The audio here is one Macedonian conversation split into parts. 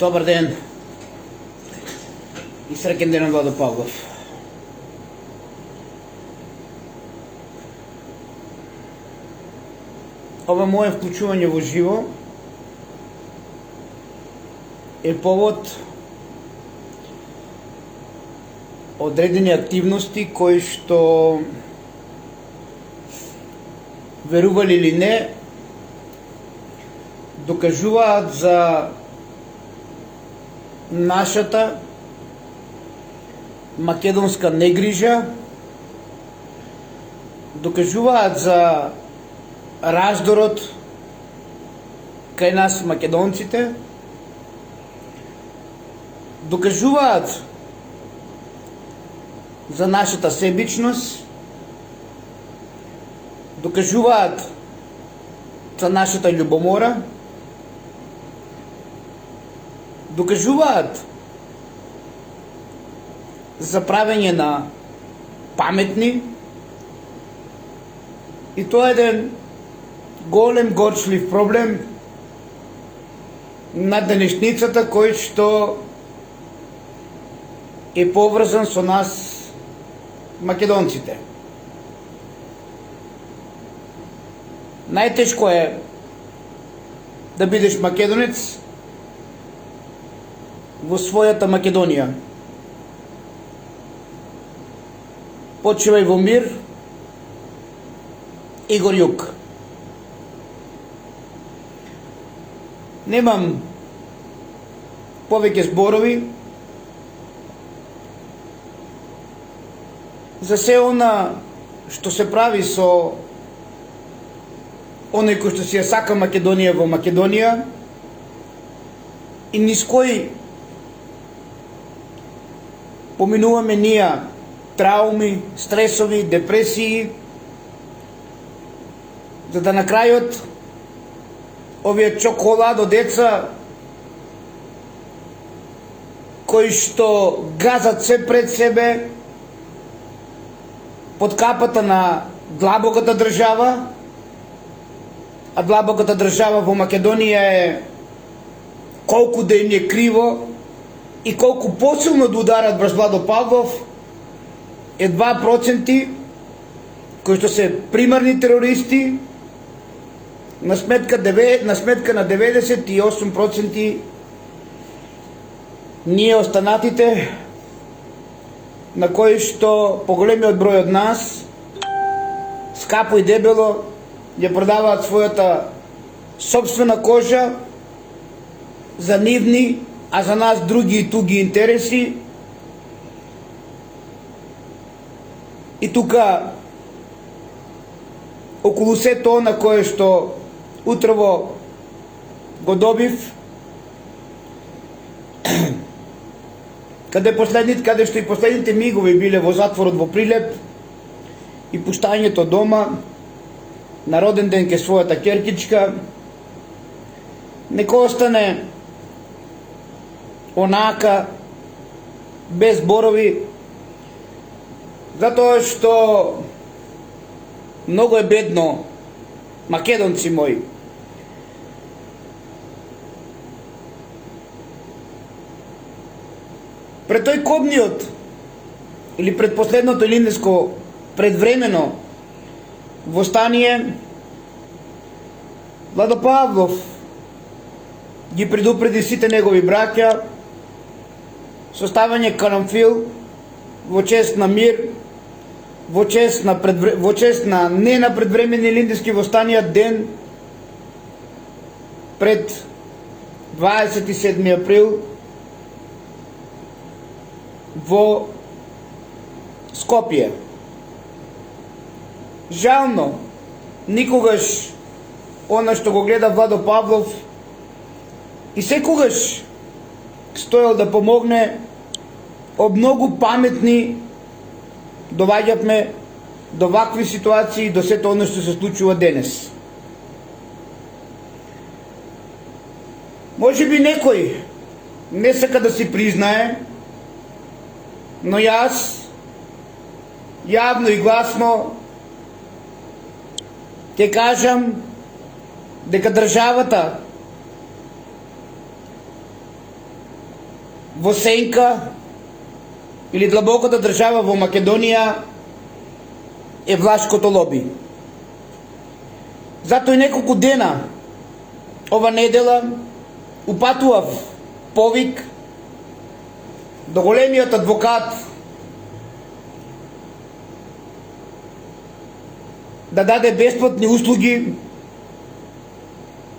Добар ден и среќен ден на Владо Павлов. Ова мое вклучување во живо е повод одредени активности кои што, верували или не, докажуваат за нашата македонска негрижа, докажуваат за раздорот кај нас македонците, докажуваат за нашата себичност, докажуваат за нашата љубомора, докажуваат за правење на паметни, и тоа е еден голем горчлив проблем на денешницата кој што е поврзан со нас македонците. Најтешко е да бидеш македонец во својата Македонија. Почивај во мир и горјук. Немам повеќе зборови за се она што се прави со оној кој што си ја сака Македонија во Македонија и низ кој поминуваме ние трауми, стресови, депресии, за да на крајот овие чоколадо деца кои што газат се пред себе под капата на длабоката држава, а длабоката држава во Македонија е колку да им е криво и колку посилно да ударат брз Владо Павлов, е 2% кои што се примарни терористи на сметка на 98% ние останатите, на кои што поголемиот број од нас скапо и дебело ја продаваат својата собствена кожа за нивни, а за нас други и туги интереси. И тука околу сето на кое што утрово го добив, каде што и последните мигови биле во затворот во Прилеп и пуштањето дома на роден ден ке својата керкичка, нека остане онака, без зборови, затоа што многу е бедно, македонци мои. Пред тој кобниот или пред последното илиндеско предвремено востание, Владо Павлов ги предупреди сите негови браќа со ставање карамфил во чест на мир, во чест на не на предвремени илиндески востанија ден пред 27 април во Скопје. Жално, никогаш она што го гледа Владо Павлов и секогаш стоел да помогне, од многу паметни доваѓавме до вакви ситуации, до сето оно што се случува денес. Може би некој не сака да си признае, но јас јавно и гласно ќе кажам дека државата во Сенка или длабоката држава во Македонија е влашкото лоби. Затоа и неколку дена ова недела упатував повик до големиот адвокат да даде бесплатни услуги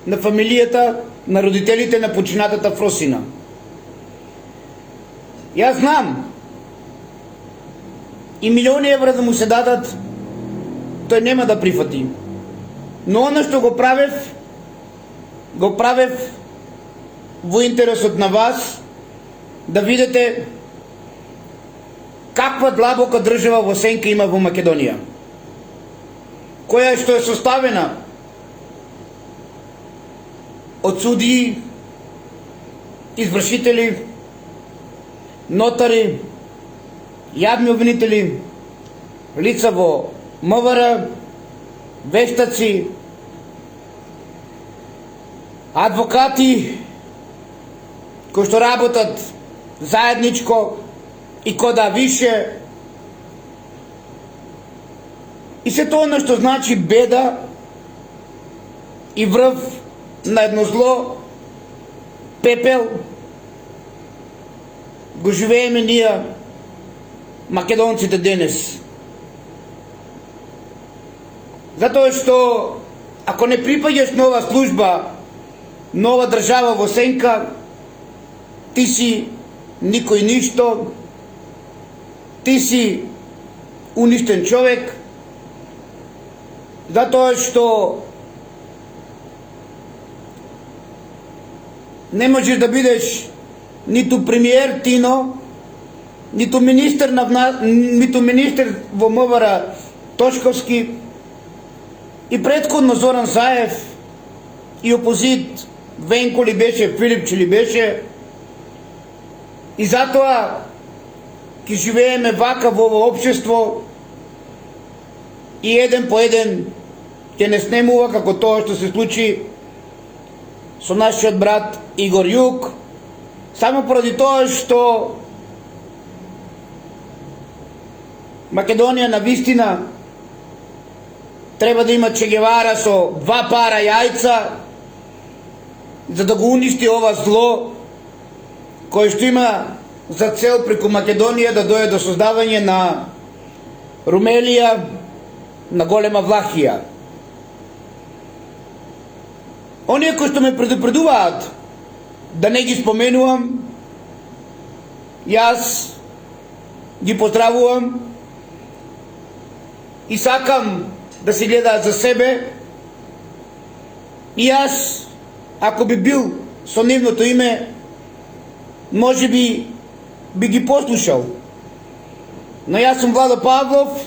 на фамилијата, на родителите на починатата Фросина. Јас знам и милиони евра да му се дадат, тој нема да прифати. Но она што го правев во интересот на вас, да видите каква длабока држава во Сенка има во Македонија, која што е составена од судии, извршители, нотари, јавни обвинители, лица во МВР, вештаци, адвокати кои што работат заедничко и кода више, и се тоа на што значи беда и врв на едно зло, пепел, го живееме ние македонците денес. Затоа што ако не припаѓаш нова служба, нова држава во Сенка, ти си никој ништо, ти си уништен човек, затоа што не можеш да бидеш ниту премиер Тино, ниту министер во МВР Тошковски, и предходно Зоран Заев, и опозит Венко ли беше, Филипче ли беше, и затоа ќе живееме вака во ово општество и еден по еден ќе не снемува како тоа што се случи со нашиот брат Игор Јук, само поради тоа што Македонија на вистина треба да има Че Гевара со 2 пара јајца за да го уништи ова зло кој што има за цел преку Македонија да дојде до создавање на Румелија, на голема Влахија. Оние кои што ме предупредуваат да не ги споменувам, јас ги поздравувам и сакам да се гледаат за себе, и јас, ако би бил со нивното име, може би ги послушал. Но јас сум Владо Павлов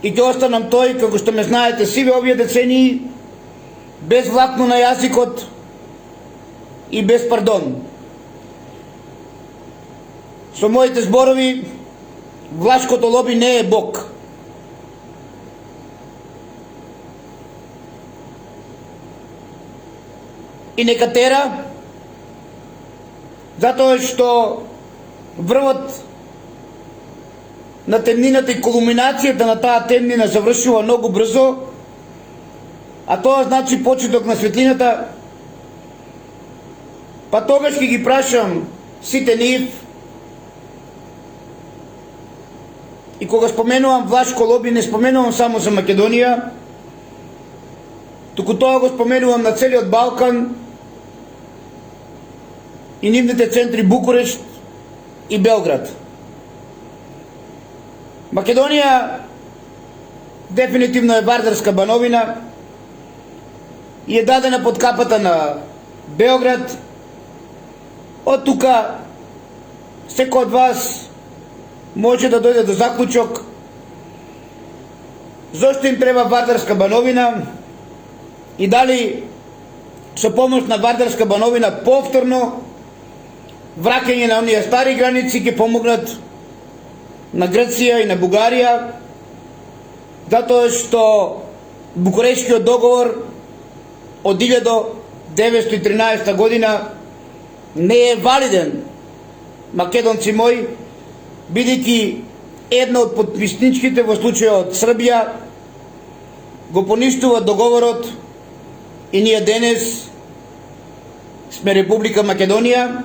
и ќе останам тој, како што ме знаете сиве овие децении, без влакно на јазикот и без пардон. Со моите зборови, влашкото лоби не е Бог. И нека тера, затоа што врвот на темнината и кулминацијата на таа темнина завршува многу брзо, а тоа значи почеток на светлината, па тогаш ќе ги прашам сите нив, и кога споменувам влашко лоби, не споменувам само за Македонија, туку тоа го споменувам на целиот Балкан и нивните центри Букурешт и Белград. Македонија дефинитивно е вардарска бановина и е дадена под капата на Белград. Од тука секој од вас може да дојде до заклучок зошто им треба вардарска бановина и дали со помош на вардарска бановина повторно враќање на оние стари граници ќе помогнат на Грција и на Бугарија, затоа што Букурешкиот договор од 1913 година не е валиден македонци мои, бидејќи една од потписничките во случајот Србија го поништува договорот и ние денес сме Република Македонија.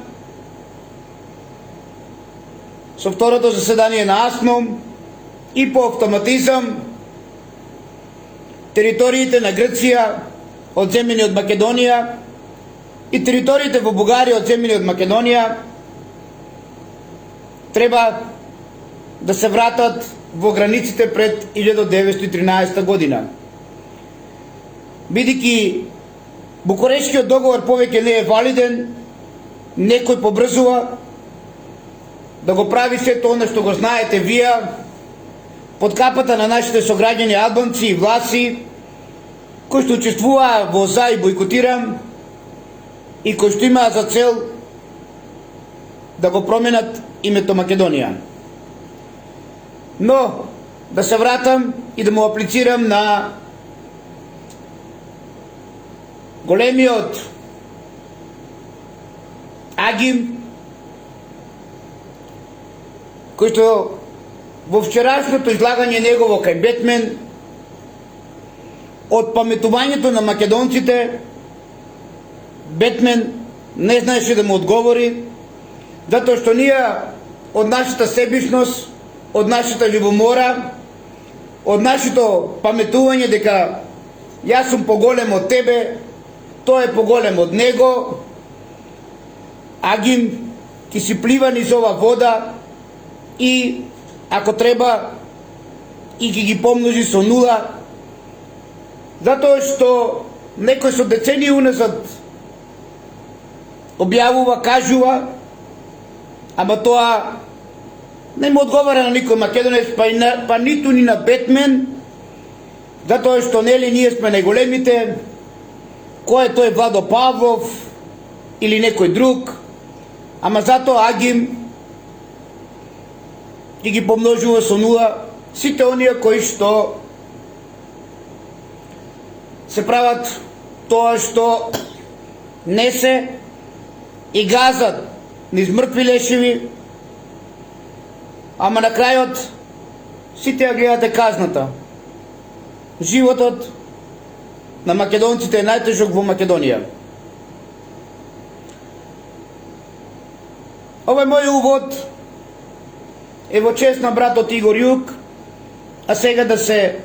Со второто заседание на АСНОМ и по автоматизам териториите на Грција одземени од Македонија и териториите во Бугарија одземени од Македонија треба да се вратат во границите пред 1913 година. Бидејќи Букурештскиот договор повеќе не е валиден, некој побрзува да го прави сето оно што го знаете вие под капата на нашите сограѓани албанци и власи кои што учествуваа во за и бойкотирам и кои што имаа за цел да го променат името Македонија. Но да се вратам и да му аплицирам на големиот Агим, кој што во вчерашното излагање негово кај Бетмен од паметувањето на македонците, Бетмен не знаеше да му одговори, затоа што ние од нашата себичност, од нашата љубомора, од нашето паметување дека јас сум поголем од тебе, тој е поголем од него, Агим ќе си плива низ ова вода и ако треба и ќе ги помножи со нула, затоа што некој со децении уназад објавува, кажува, ама тоа не му одговара на никој македонец, па ниту ни на Бетмен, затоа што нели ние сме најголемите, кој е тој Владо Павлов или некој друг, ама затоа Агим и ги помножува со нула сите оние кои што се прават тоа што не се и газат низ мртви лешеви, ама на крајот сите ја гледате казната. Животот на македонците е најтежок во Македонија. Овој мој увод е во чест на братот Игор Јук, а сега да се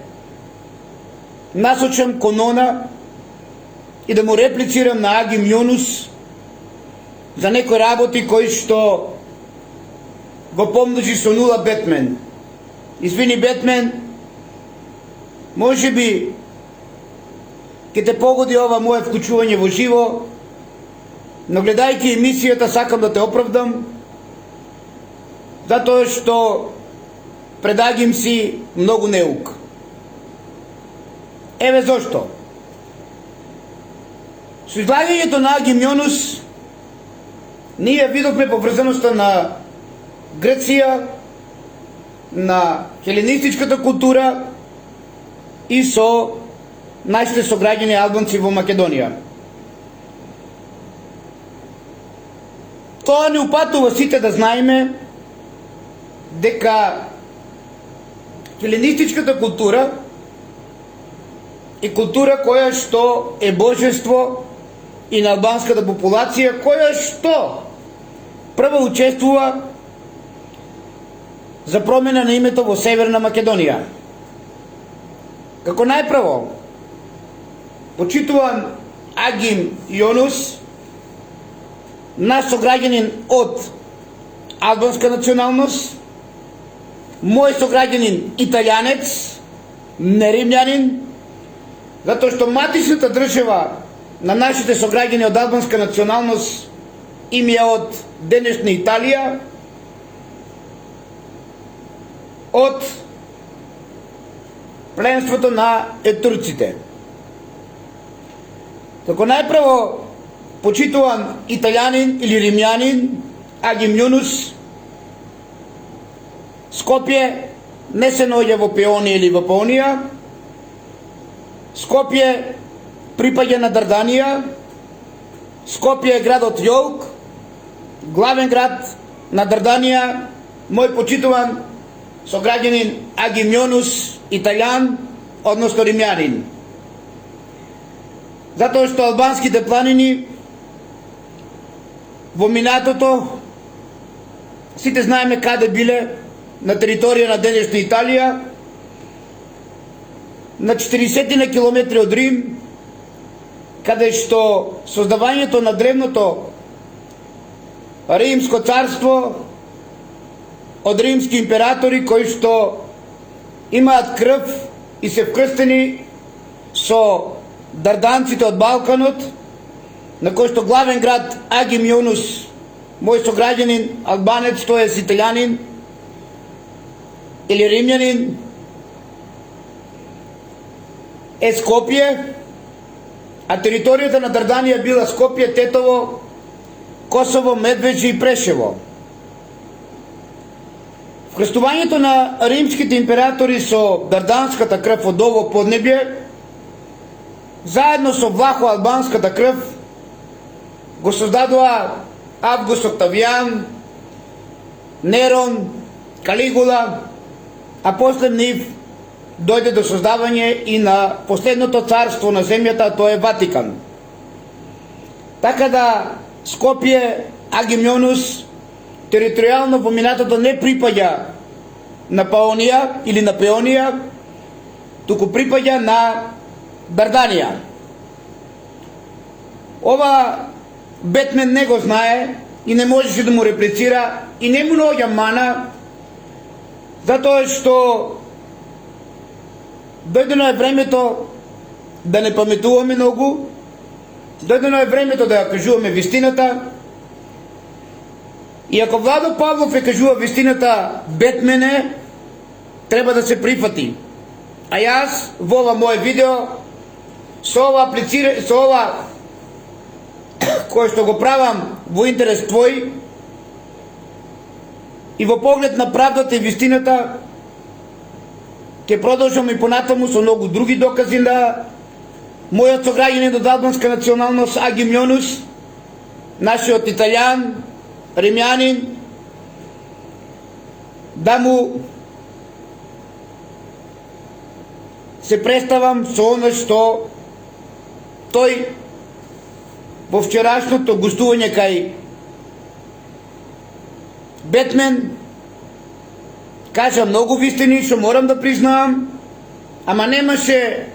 насочам кон она и да му реплицирам на Агим Јунус за некои работи кои што го помножи со нула Бетмен. Извини Бетмен, може би ќе те погоди ова моје вклучување во живо, но гледајќи емисијата сакам да те оправдам, затоа што пред Агим си многу неук. Еве зошто. Со излагањето на Агим Јунус ние видовме поврзаноста на Грција, на хеленистичката култура и со нашите сограѓани албанци во Македонија. Тоа не упатува сите да знаеме дека хеленистичката култура е култура која што е божество и на албанската популација, која што прво учествува за промена на името во Северна Македонија. Како најпрво, почитуван Агим Јунус, наш сограѓанин од албанска националност, мој сограѓанин италијанец, не римљанин, затоа што матичната држава на нашите сограѓани од албанска националност им е од денешна Италија, од пленството на етурците. Како најпрво почитуван италијанин или римјанин Агим Јунус, Скопје не се наоѓа во Пеонија или во Паонија. Скопје припаѓа на Дарданија. Скопје е градот Јолк, главен град на Дарданија, мој почитуван сограѓанин Агимјонус, италијан, односно римјанин. Затоа што албанските планини во минатото, сите знаеме каде биле, на територија на денешна Италија, на 40 на километри од Рим, каде што создавањето на древното Римско царство од римски императори кои што имаат крв и се вкрстени со дарданците од Балканот, на кој што главен град Агимјонус, мој сограѓанин албанец, тој е италијанин или римјанин, е Скопје, а територијата на Дарданија била Скопје, Тетово, Косово, Медвеџи и Прешево. Вкрстувањето на римските императори со дарданската крв од ово поднебје, заедно со влахо-албанската крв, го создадоа Август Октавијан, Нерон, Калигула, а после нив дојде до создавање и на последното царство на земјата, тоа е Ватикан. Така да Скопје, Агимјонус, територијално во минатото не припаѓа на Паонија или на Пеонија, туку припаѓа на Дарданија. Ова Бетмен не го знае и не можеше да му реплицира и не му наоѓа мана, затоа што дојдено е времето да не паметуваме многу, дојдено е времето да ја кажуваме вистината, и ако Владо Павлов ја кажува вистината, Бетмене треба да се прифати. А јас во ова моје видео со ова кој што го правам во интерес твој и во поглед на правдата и вистината, ќе продолжам и понатаму со многу други докази на мојот сограѓанин од албанска националност Агимјонус, нашиот италијан, римјанин, да му се представам со оно што тој во вчерашното гостување кај Бетмен кажа многу вистини, што морам да признавам, ама немаше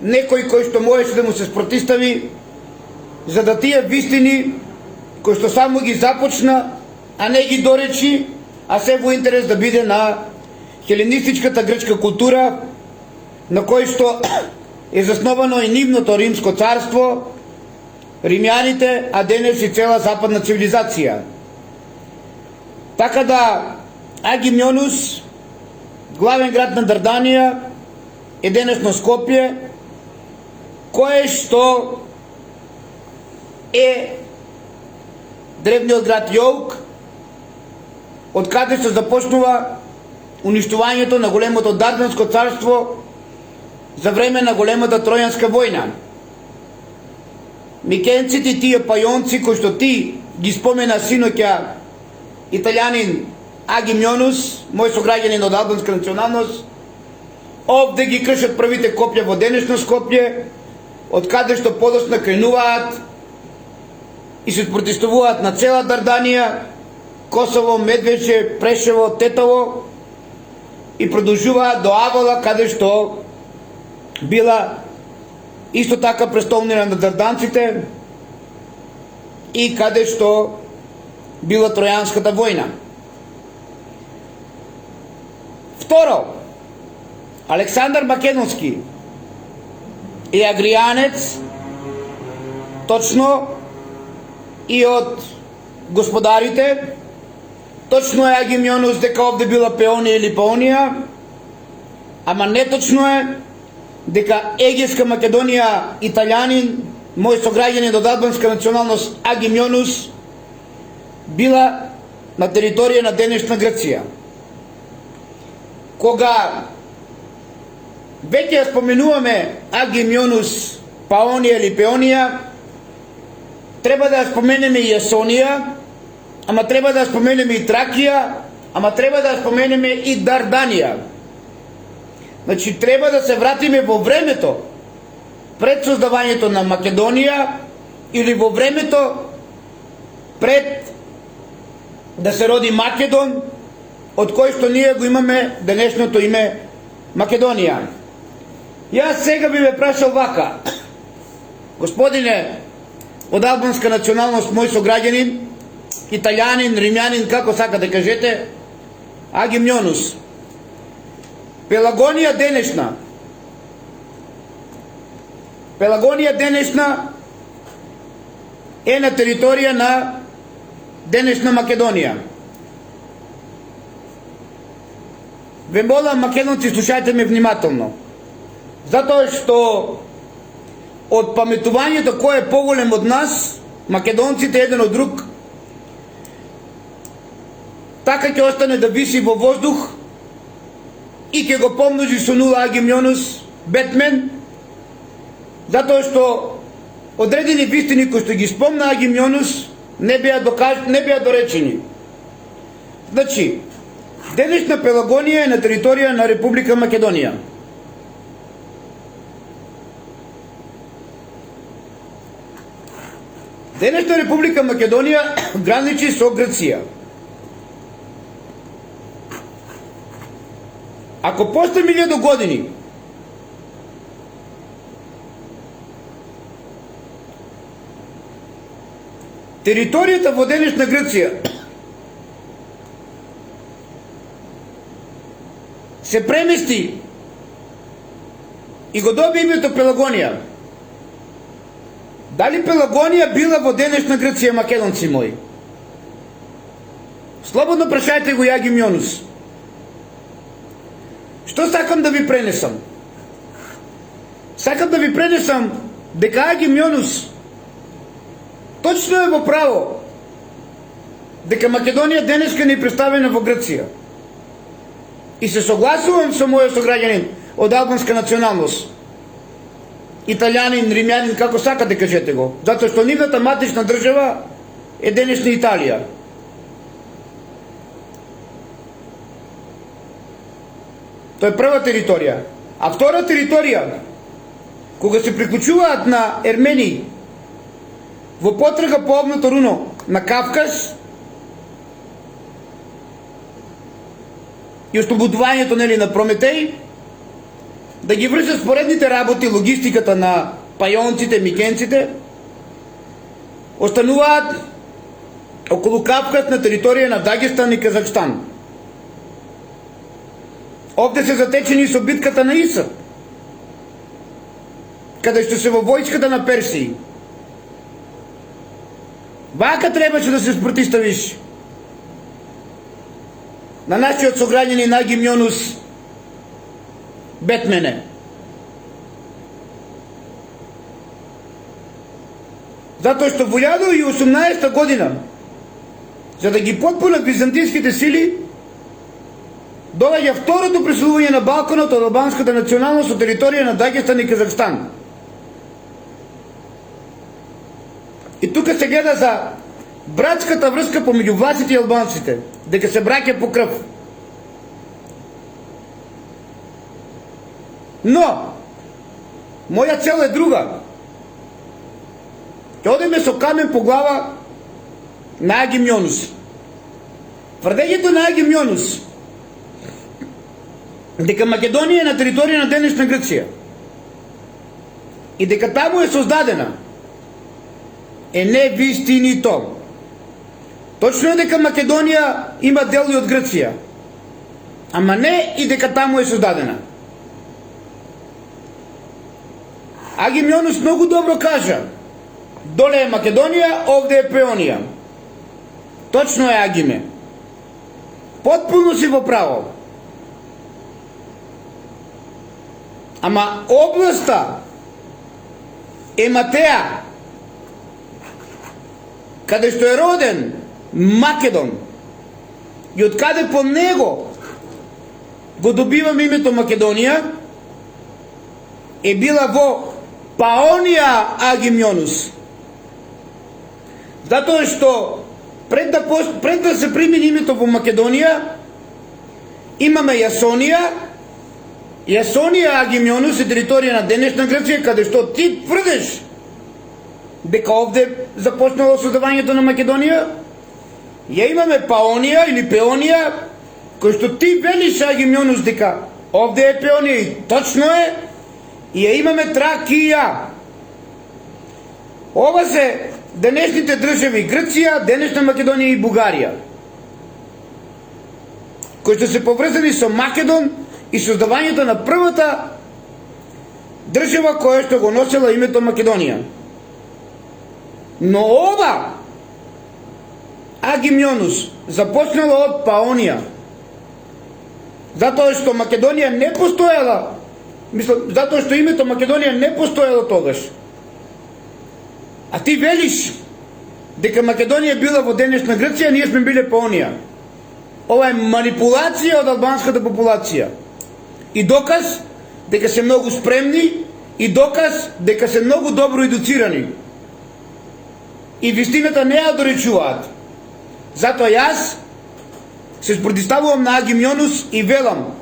некој кој што можеше да му се спротистави, за да тие вистини кои што само ги започна, а не ги доречи, а се во интерес да биде на хеленистичката грчка култура, на кој што е засновано и нивното римско царство, римјаните, а денес и цела западна цивилизација. Така да Агимјонус, главен град на Дарданија, е денесно Скопје, кое што е древниот град Јолк, од каде се започнува уништувањето на големото Дарданско царство за време на големата Тројанска војна. Микенците и тие пајонци кои што ти ги спомена синоќа италијанин Агимјонус, мој сограѓанин од албанска националност, овде ги кршат првите копја во денешно Скопје, од каде што подоцна кренуваат и се протестувуваат на цела Дарданија, Косово, Медвеџе, Прешево, Тетово и продолжуваат до Авола, каде што била исто така престолнина на дарданците и каде што била Тројанската војна. Второ, Александар Македонски е агријанец, точно и од господарите, точно е Агимјонус дека овде била Пеонија или Паонија, ама неточно е дека Егејска Македонија италијанин, мој сограѓанин од албанска националност Агимјонус, била на територија на денешна Грција. Кога веќе ја споменуваме Агимјонус, Паонија или Пеонија, треба да ја споменеме и Есонија, ама треба да споменеме и Тракија, ама треба да споменеме и Дарданија. Значи, треба да се вратиме во времето пред создавањето на Македонија или во времето пред да се роди Македон, од кој што ние го имаме денешното име Македонија. Јас сега би ве прашал вака: господине од албанска националност, мој сограѓанин, италијанин, римјанин, како сака да кажете, Агимјонус, Пелагонија денешна е на територија на денешна Македонија. Ве молам, македонци, слушајте ме внимателно, затоа што од паметувањето кој е поголем од нас, македонците еден од друг, така ќе остане да виси во воздух и ќе го помножи со 0 Агимјонус Бетмен, затоа што одредени вистини кои што ги спомна Агимјонус не беа доречени. Значи, денешна Пелагонија е на територија на Република Македонија. Денешна Република Македонија граничи со Грција. Ако после 1000 години територијата во денешна Грција се премести и го доби името Пелагонија, дали Пелагонија била во денешна Грција, македонци мои? Слободно прашајте го Агимјонус. Што сакам да ви пренесам? Сакам да ви пренесам дека Агимјонус точно е во право дека Македонија денеска не е представена во Грција. И се согласувам со мојот сограѓанин од албанска националност, италијанин, римјанин, како сакате кажете го, затоа што нивната матична држава е денешна Италија. Тоа е прва територија. А втора територија, кога се приклучуваат на ермени во потрага по обното руно на Кавказ и ослободувањето на Прометеј, да ги вршат споредните работи, логистиката на пајонците, микенците, остануваат околу Кавказ на територија на Дагестан и Казахстан. Овде се затечени со битката на Иса, каде што се во војската на Персија. Вака требаше да се спротиставиш на нашиот сограѓанин Агимјонус Бетмене. Затоа што во 1018 година, за да ги потпунат византиските сили, доаѓа второто преселување на Балканот од албанската националност од територија на Дагестан и Казахстан. И тука се гледа за братската врска помеѓу власите и албанците, дека се браќа по крв. Но моја цел е друга. Ќе одиме со камен по глава на Агимјонус. Тврдењето на Агимјонус дека Македонија е на територија на денешна Грција и дека таму е создадена е невистинито. Точно е дека Македонија има дел и од Грција, ама не и дека таму е создадена. Агимјонус многу добро кажа: доле е Македонија, овде е Пеонија. Точно е, Агиме. Потпуно си во право. Ама областа е Матеја, каде што е роден Македон, и од каде по него го добивам името Македонија, е била во Паонија Агимјонус. Затоа што пред да се примени името во Македонија, имаме Јасонија. Јасонија Агимјонус е територија на денешна Грција, каде што ти тврдеш дека овде започнало создавањето на Македонија. Ја имаме Паонија или Пеонија, кој што ти велиш Агимјонус дека овде е Пеонија и точно е. И ја имаме Тракија. Ова се денешните држави Грција, денешна Македонија и Бугарија, кои што се поврзани со Македон и создавањето на првата држава која што го носела името Македонија. Но ова Агимјонус започнало од Паонија, затоа што Македонија не постоела, затоа што името Македонија не постоело тогаш. А ти велиш дека Македонија била во денешна Грција, ние сме биле Паонија. Ова е манипулација од албанската популација. И доказ дека се многу спремни, и доказ дека се многу добро едуцирани. И вистината не ја доречуваат. Затоа јас се спротивставувам на Агимјонус и велам,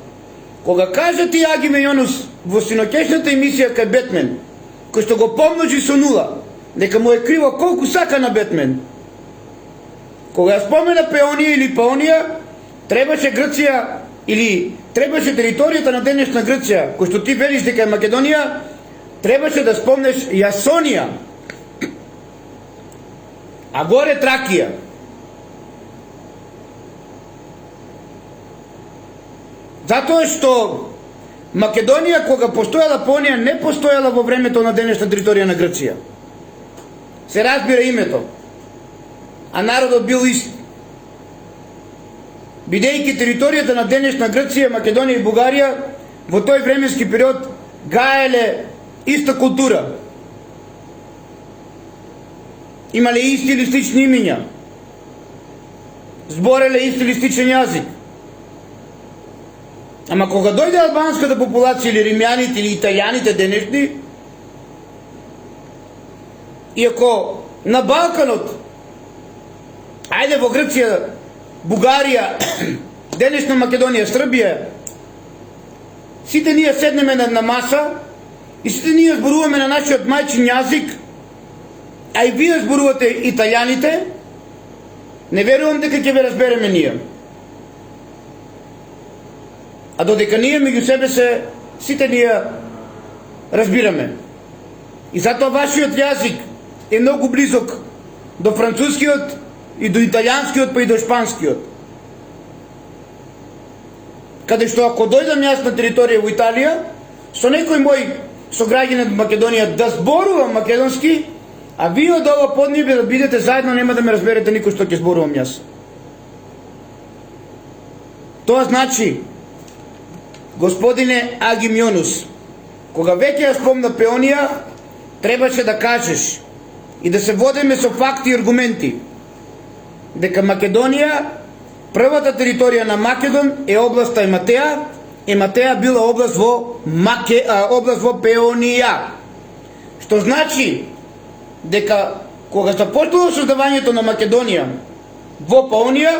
кога кажа ти Агимјонус во синоќешната емисија кај Бетмен, кој што го помножи со нула, дека му е криво колку сака на Бетмен. Кога ја спомена Пеонија или Паонија, требаше Грција или требаше територијата на денешна Грција, кој што ти велиш дека е Македонија, требаше да спомнеш Јасонија, а горе Тракија. Затоа што Македонија, кога постоела Паонија, не постоела во времето на денешна територија на Грција. Се разбира името, а народот бил ист. Бидејќи територијата на денешна Грција, Македонија и Бугарија во тој временски период гаеле иста култура. Имале исти или слични имиња. Збореле исти или сличен јазик. Ама кога дојде албанската популација или римјаните или италијаните денешни, иако на Балканот, ајде во Грција, Бугарија, денешна Македонија, Србија, сите ние седнеме на една маса и сите ние зборуваме на нашиот мајчин јазик, а и вие зборувате италијаните, не верувам дека ќе ве разбереме ние. А додека ние меѓу себе се, сите ние разбираме. И затоа вашиот јазик е многу близок до францускиот и до италијанскиот, па и до шпанскиот. Каде што ако дојдам јас на територија во Италија, со некој мој сограѓанин од Македонија да зборувам македонски, а вие од ова поднебе да бидете заедно, нема да ме разберете никој што ќе зборувам јас. Тоа значи, господине Агимјонус, кога веќе ја спомна Пеонија, требаше да кажеш и да се водиме со факти и аргументи дека Македонија, првата територија на Македон е областа Ематеа, Ематеа била област во Пеонија. Што значи дека кога започнало создавањето на Македонија во Паонија,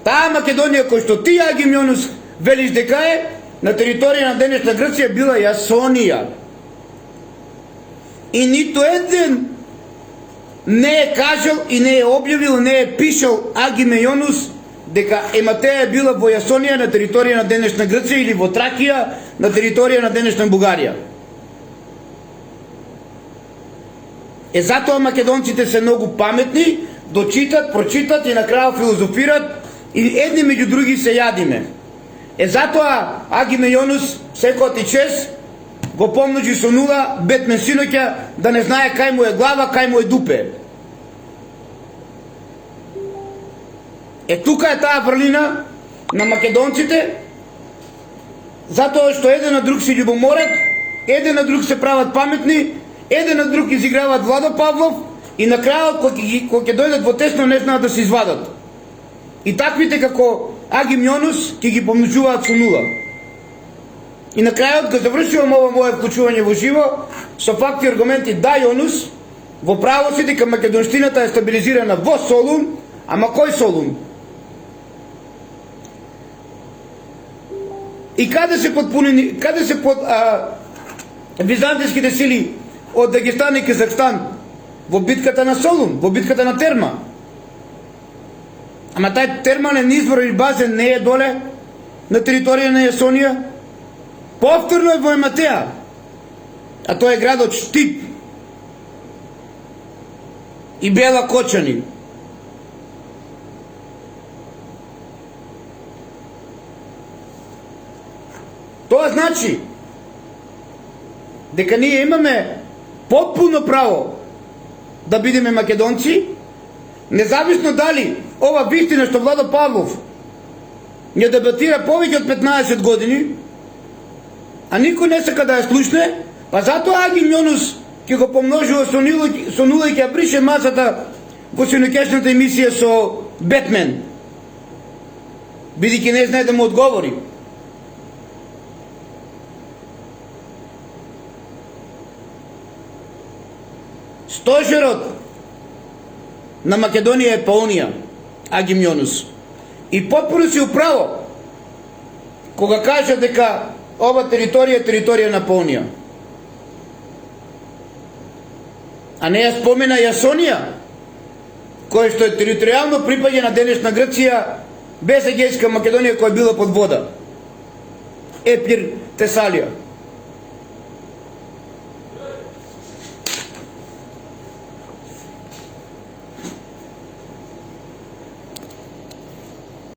таа Македонија кој што ти Агимјонус велиш дека е на територија на денешна Грција била Јасонија. И ниту еден не е кажал и не е објавил, не е пишал Агимјонус дека Ематеа е била во Јасонија на територија на денешна Грција или во Тракија на територија на денешна Бугарија. Затоа македонците се многу паметни, дочитат, прочитат и на крајот филозофират и едни меѓу други се јадиме. Затоа Агимјонус секојот и чест го помножи со нула Бетмен синоќа да не знае кај му е глава, кај му е дупе. Тука е таа врлина на македонците, затоа што еден на друг се љубоморат, еден на друг се прават паметни, еден на друг изиграват Владо Павлов и на крајот кога ќе дојдат во тесно не знаат да се извадат. И таквите како Агимјонус ќе ги помножуваат со нула. И на крајот го завршувам ова мое вклучување во живо со факти и аргументи. Да, Јонус, во право си дека македонштината е стабилизирана во Солун, Ама кој Солун? И каде се подпунени, каде се византиските сили од Дагестан и Казахстан? Во битката на Солун, во битката на Терма. Ама тај термален извор и базен не е доле на територија на Јасонија? Повторно е во Ематеа, а тоа е градот Штип и Бела Кочани. Тоа значи дека ние имаме потпуно право да бидеме македонци, независно дали ова вистина што Владо Павлов ја дебатира повеќе од 15 години, а никој не сака да ја слушне, па затоа Аги Мјонус ќе го помножува со нула и ќе брише масата во синоќешната емисија со Бетмен, бидејќи не знае да му одговори. Стожерот на Македонија е Паунија, Аги Мјонус. И потпуно си управо кога кажа дека ова територија е територија на Паунија. А не ја спомена Јасонија, која што е територијално припаѓа на денешна Грција, без Егејска Македонија која била под вода. Епир Тесалија.